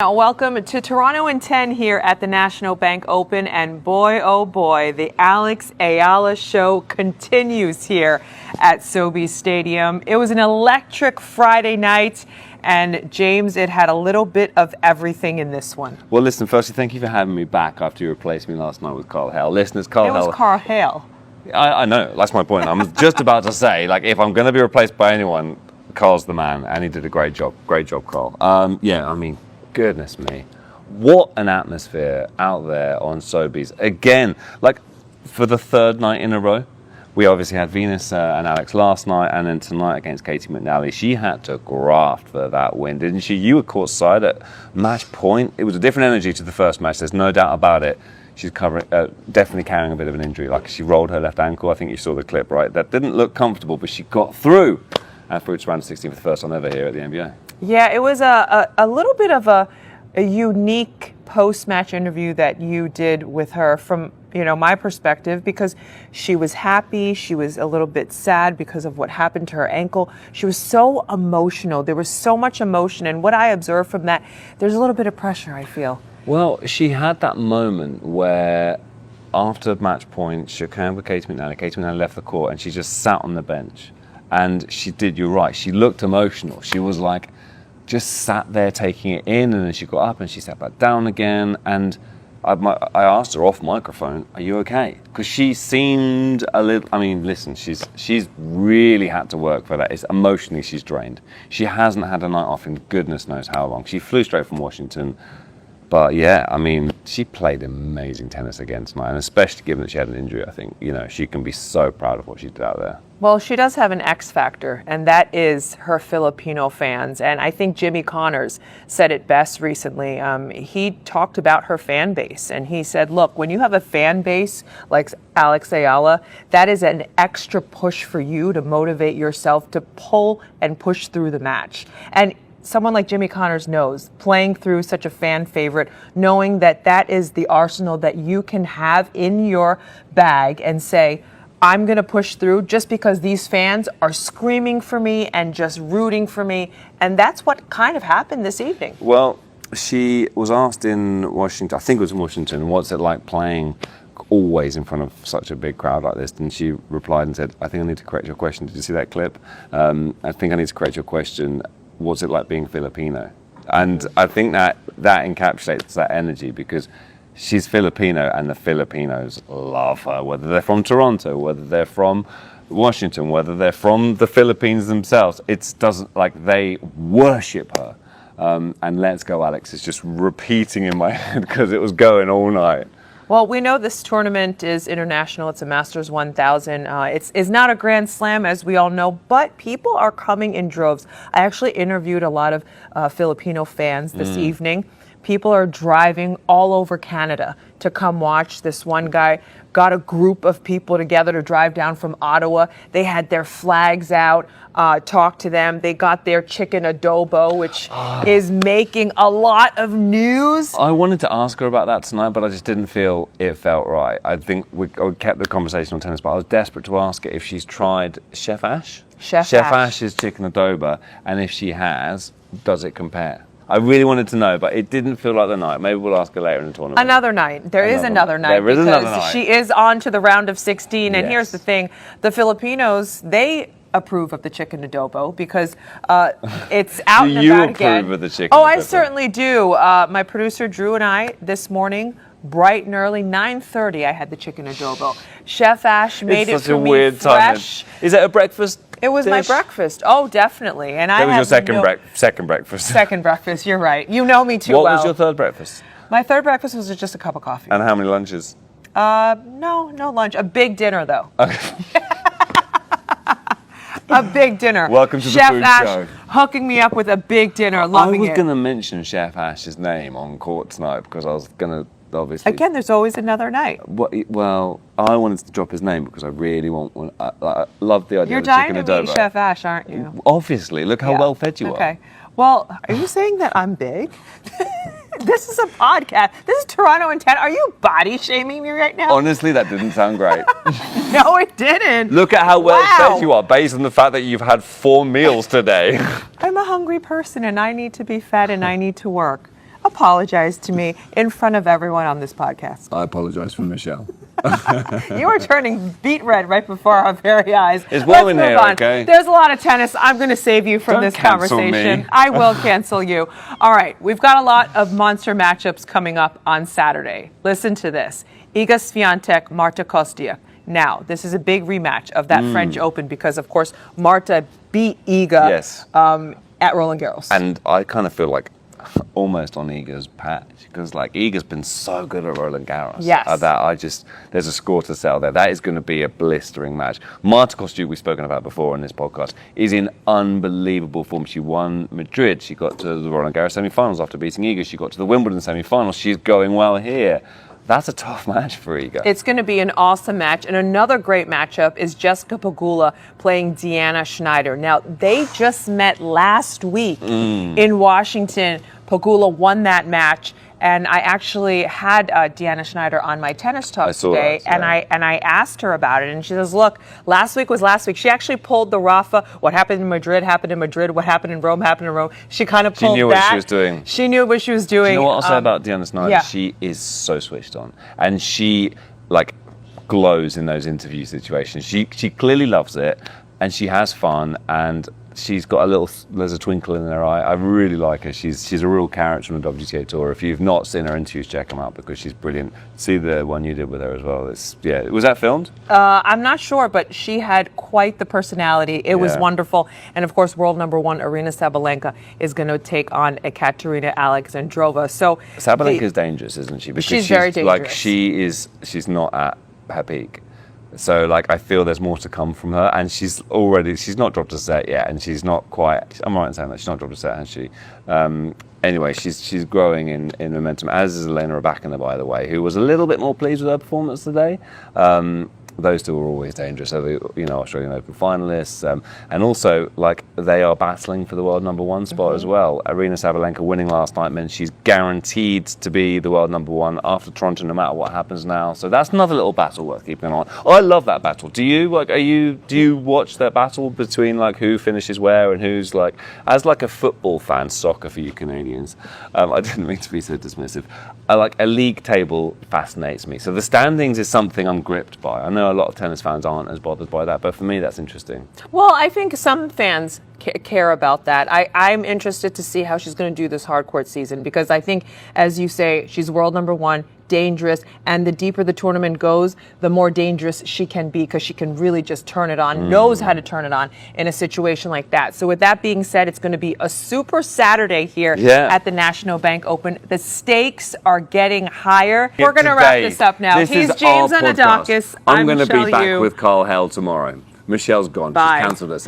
Now, welcome to Toronto in 10 here at the National Bank Open, and boy, oh boy, the Alex Eala show continues here at Sobeys Stadium. It was an electric Friday night, and James, it had a little bit of everything in this one. Well, listen, firstly, thank you for having me back after you replaced me last night with Carl Hale. Listeners, Carl Hale. It was Carl Hale. I know, that's my point. I'm just about to say, like, if I'm going to be replaced by anyone, Carl's the man, and he did a great job. Great job, Carl. Yeah, I mean, goodness me, what an atmosphere out there on Sobeys. Again, like for the third night in a row. We obviously had Venus and Alex last night, and then tonight against Katie McNally. She had to graft for that win, didn't she? You were courtside at match point. It was a different energy to the first match, there's no doubt about it. She's definitely carrying a bit of an injury. Like, she rolled her left ankle. I think you saw the clip, right? That didn't look comfortable, but she got through. And through to round 16 for the first time ever here at the NBA. Yeah, it was a little bit of a unique post-match interview that you did with her from, my perspective, because she was happy, she was a little bit sad because of what happened to her ankle. She was so emotional. There was so much emotion, and what I observed from that, there's a little bit of pressure, I feel. Well, she had that moment where after match point, she shook hands with Katie McNally. Katie McNally left the court and she just sat on the bench. And she did, you're right, she looked emotional. She was like, just sat there taking it in, and then she got up and she sat back down again. And I asked her off microphone, are you okay? Because she seemed a little, I mean, listen, she's really had to work for that. It's emotionally, she's drained. She hasn't had a night off in goodness knows how long. She flew straight from Washington. But yeah, I mean, she played amazing tennis again tonight, and especially given that she had an injury, I think, she can be so proud of what she did out there. Well, she does have an X factor, and that is her Filipino fans. And I think Jimmy Connors said it best recently. He talked about her fan base, and he said, look, when you have a fan base like Alex Eala, that is an extra push for you to motivate yourself to pull and push through the match. And someone like Jimmy Connors knows, playing through such a fan favorite, knowing that that is the arsenal that you can have in your bag and say, I'm going to push through just because these fans are screaming for me and just rooting for me. And that's what kind of happened this evening. Well, she was asked in Washington, I think it was in Washington, what's it like playing always in front of such a big crowd like this? And she replied and said, I think I need to correct your question. Did you see that clip? I think I need to correct your question. What's it like being Filipino? And I think that encapsulates that energy, because she's Filipino and the Filipinos love her, whether they're from Toronto, whether they're from Washington, whether they're from the Philippines themselves. They worship her. And Let's Go Alex is just repeating in my head because it was going all night. Well, we know this tournament is international. It's a Masters 1000. It's not a Grand Slam, as we all know, but people are coming in droves. I actually interviewed a lot of Filipino fans this evening. People are driving all over Canada to come watch. This one guy got a group of people together to drive down from Ottawa. They had their flags out, talked to them. They got their chicken adobo, which is making a lot of news. I wanted to ask her about that tonight, but I just didn't feel it felt right. I think we kept the conversation on tennis, but I was desperate to ask her if she's tried Chef Ash. Chef Ash's chicken adobo, and if she has, does it compare? I really wanted to know, but it didn't feel like the night. Maybe we'll ask her later in the tournament. There is another night. There is another night. She is on to the round of 16. And Yes. here's the thing. The Filipinos, they approve of the chicken adobo because it's out Do and you about again. approve of the chicken Oh, I adobo? certainly do. My producer, Drew, and I, this morning, bright and early, 9:30, I had the chicken adobo. Chef Ash made It's it such for a me weird fresh. time. Is it a breakfast? It was my dish? breakfast. Oh, definitely. And That was your second breakfast. Second breakfast, you're right. You know me too What well. was your third breakfast? My third breakfast was just a cup of coffee. And how many lunches? No lunch. A big dinner, though. A big dinner. Welcome to the Chef food Ash show. hooking me up with a big dinner, loving I was it. going to mention Chef Ash's name on court tonight because I was going to obviously. Again, there's always another night. Well, I wanted to drop his name because I really want one. I love the idea You're of the dying chicken to meet adobo. Chef Ash, aren't you? Obviously, look how Yeah. well fed you are. Okay. Well, are you saying that I'm big? This is a podcast. This is Toronto in 10. Are you body shaming me right now? Honestly, that didn't sound great. No, it didn't. Look at how well Wow. fed you are based on the fact that you've had 4 meals today. I'm a hungry person and I need to be fed and I need to work. apologize to me in front of everyone on this podcast. I apologize for Michelle. You were turning beet red right before our very eyes. It's warm in here, on. okay? There's a lot of tennis. I'm going to save you from Don't this cancel conversation. me. I will cancel you. All right, we've got a lot of monster matchups coming up on Saturday. Listen to this. Iga Swiatek, Marta Kostyuk. Now, this is a big rematch of that French Open because, of course, Marta beat Iga Yes. At Roland Garros. And I kind of feel like almost on Iga's patch because like Iga's been so good at Roland Garros. Yes. That there's a score to sell there. That is going to be a blistering match. Marta Kostyuk, we've spoken about before in this podcast, is in unbelievable form. She won Madrid. She got to the Roland Garros semi-finals after beating Iga. She got to the Wimbledon semi-finals. She's going well here. That's a tough match for Iga. It's going to be an awesome match. And another great matchup is Jessica Pegula playing Deanna Schneider. Now, they just met last week in Washington. Pegula won that match. And I actually had Deanna Schneider on my tennis talk today, and I asked her about it, and she says, "Look, last week was last week. She actually pulled the Rafa. What happened in Madrid happened in Madrid. What happened in Rome happened in Rome. She kind of pulled that. She knew what she was doing. She knew what she was doing. Do you know what I'll say about Deanna Schneider? Yeah. She is so switched on, and she like glows in those interview situations. She clearly loves it, and she has fun, and she's got there's a twinkle in her eye. I really like her. She's a real character on the WTA Tour. If you've not seen her interviews, check them out because she's brilliant. See the one you did with her as well. Was that filmed? I'm not sure, but she had quite the personality. It was wonderful. And of course, world number one, Aryna Sabalenka, is going to take on Ekaterina Alexandrova. So Sabalenka is dangerous, isn't she? Because she's very dangerous. Like she's not at her peak. So, like, I feel there's more to come from her, and she's not dropped a set yet, and she's not quite, I'm right in saying that, she's not dropped a set, has she? Anyway, she's growing in momentum, as is Elena Rybakina, by the way, who was a little bit more pleased with her performance today. Those two are always dangerous. So, Australian Open finalists. And also, like, they are battling for the world number one spot as well. Aryna Sabalenka winning last night means she's guaranteed to be the world number one after Toronto, no matter what happens now. So that's another little battle worth keeping on. Oh, I love that battle. Do you? Like, do you watch that battle between, like, who finishes where and who's, like, as, like, a football fan, soccer for you Canadians, I didn't mean to be so dismissive. Like, a league table fascinates me. So the standings is something I'm gripped by. I know a lot of tennis fans aren't as bothered by that, but for me, that's interesting. Well, I think some fans care about that. I'm interested to see how she's going to do this hard court season because I think, as you say, she's world number one, dangerous, and the deeper the tournament goes, the more dangerous she can be because she can really just turn it on, knows how to turn it on in a situation like that. So with that being said, it's going to be a super Saturday here at the National Bank Open. The stakes are getting higher. We're going to wrap this up now. He's James Anadakis. I'm going to be back you. with Carl Hell tomorrow. Michelle's gone. Bye. She's cancelled herself.